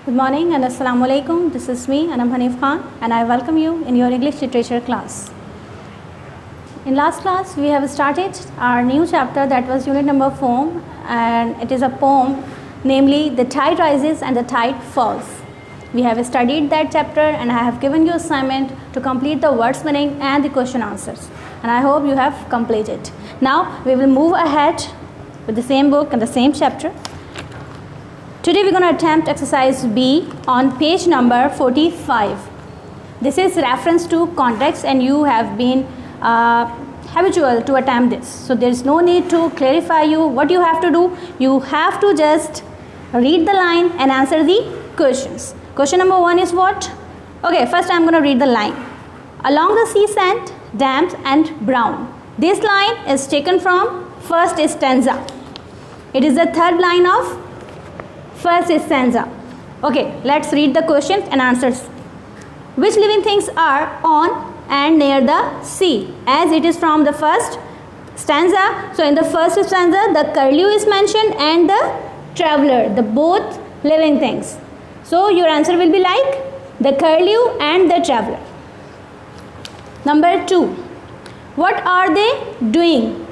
Good morning and Assalamu alaikum. This is me, Anam Hanif Khan, and I welcome you in your English literature class. In last class, we have started our new chapter, that was unit number 4, and it is a poem, namely The Tide Rises and the Tide Falls. We have studied that chapter and I have given you assignment to complete the words meaning and the question answers, and I hope you have completed. Now we will move ahead with the same book and the same chapter. Today we're going to attempt exercise B on page number 45. This is reference to context and you have been habitual to attempt this. So there is no need to clarify you what you have to do. You have to just read the line and answer the questions. Question number 1 is what? Okay, first I'm going to read the line. Along the sea sand, damp and brown. This line is taken from first stanza. It is the third line of first stanza. Okay, let's read the questions and answers. Which living things are on and near the sea? As it is from the first stanza. So in the first stanza, the curlew is mentioned and the traveler, the both living things. So your answer will be like the curlew and the traveler. Number 2. What are they doing?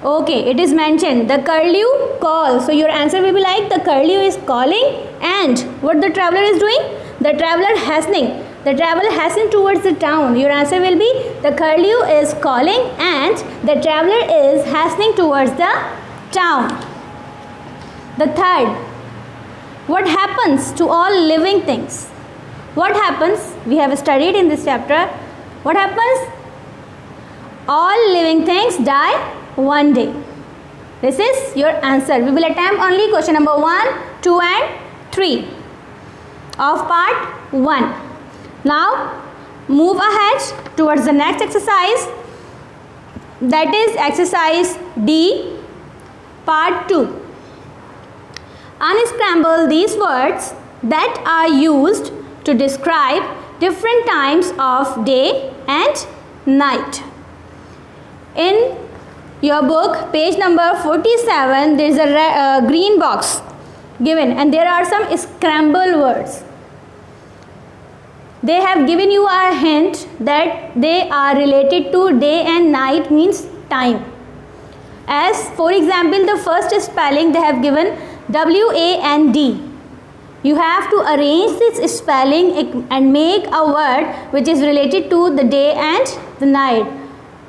Okay, it is mentioned the curlew calls. So your answer will be like the curlew is calling, and what the traveler is doing? The traveler hastening. The traveler hastening towards the town. Your answer will be the curlew is calling and the traveler is hastening towards the town. The third. What happens to all living things? What happens? We have studied in this chapter. What happens? All living things die one day. This is your answer. We will attempt only question number 1, 2 and 3 of part 1. Now move ahead towards the next exercise, that is exercise D part 2. Unscramble these words that are used to describe different times of day and night. In your book, page number 47, there is a green box given and there are some scramble words. They have given you a hint that they are related to day and night, means time. As for example, the first spelling they have given W-A-N-D. You have to arrange this spelling and make a word which is related to the day and the night.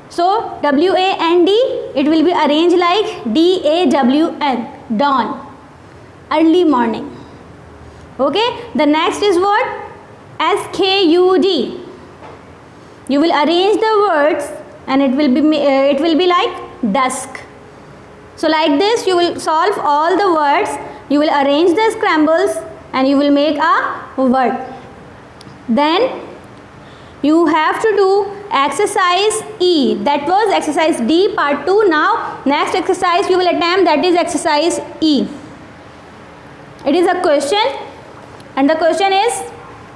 So W-A-N-D, it will be arranged like D-A-W-N, dawn, early morning. Okay, the next is what? S-K-U-D. You will arrange the words and it will be like dusk. So like this you will solve all the words, you will arrange the scrambles and you will make a word. Then you have to do exercise E. That was exercise D part 2. Now next exercise you will attempt, that is exercise E. It is a question and the question is,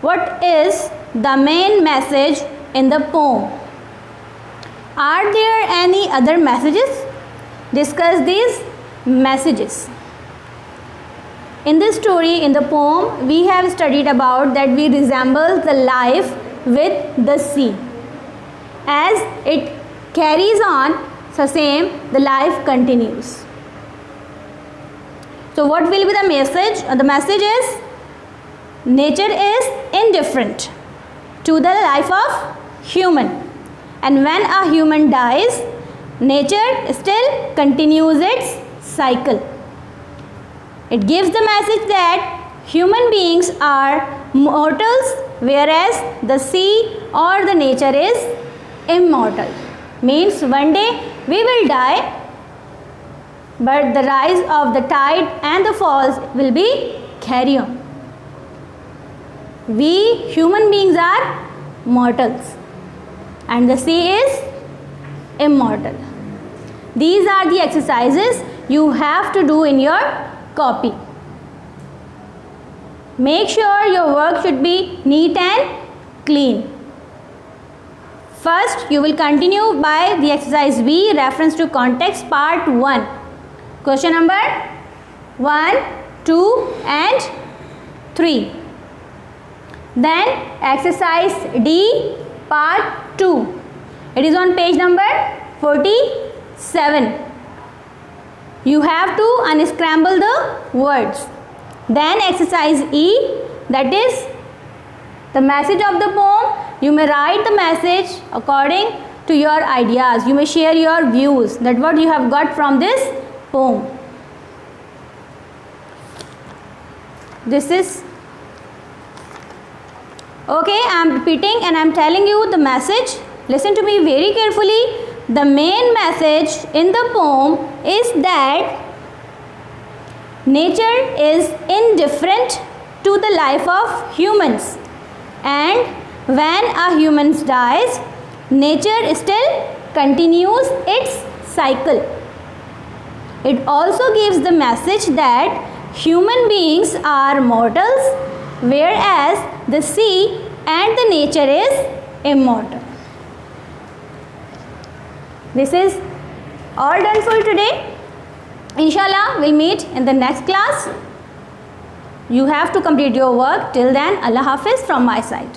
what is the main message in the poem? Are there any other messages? Discuss these messages. In this story, in the poem, we have studied about that we resemble the life with the sea. As it carries on, the same, the life continues. So what will be the message? The message is, nature is indifferent to the life of human. And when a human dies, nature still continues its cycle. It gives the message that human beings are mortals, whereas the sea or the nature is immortal. Means one day we will die, but the rise of the tide and the falls will be carry on. We human beings are mortals and the sea is immortal. These are the exercises you have to do in your copy. Make sure your work should be neat and clean. First, you will continue by the exercise B, reference to context part 1. Question number 1, 2 and 3. Then exercise D part 2. It is on page number 47. You have to unscramble the words. Then exercise E, that is the message of the poem. You may write the message according to your ideas. You may share your views, that what you have got from this poem. This is okay. I am repeating and I am telling you the message. Listen to me very carefully. The main message in the poem is that nature is indifferent to the life of humans, and when a human dies, nature still continues its cycle. It also gives the message that human beings are mortals, whereas the sea and the nature is immortal. This is all done for today. Inshallah, we'll meet in the next class. You have to complete your work. Till then, Allah Hafiz from my side.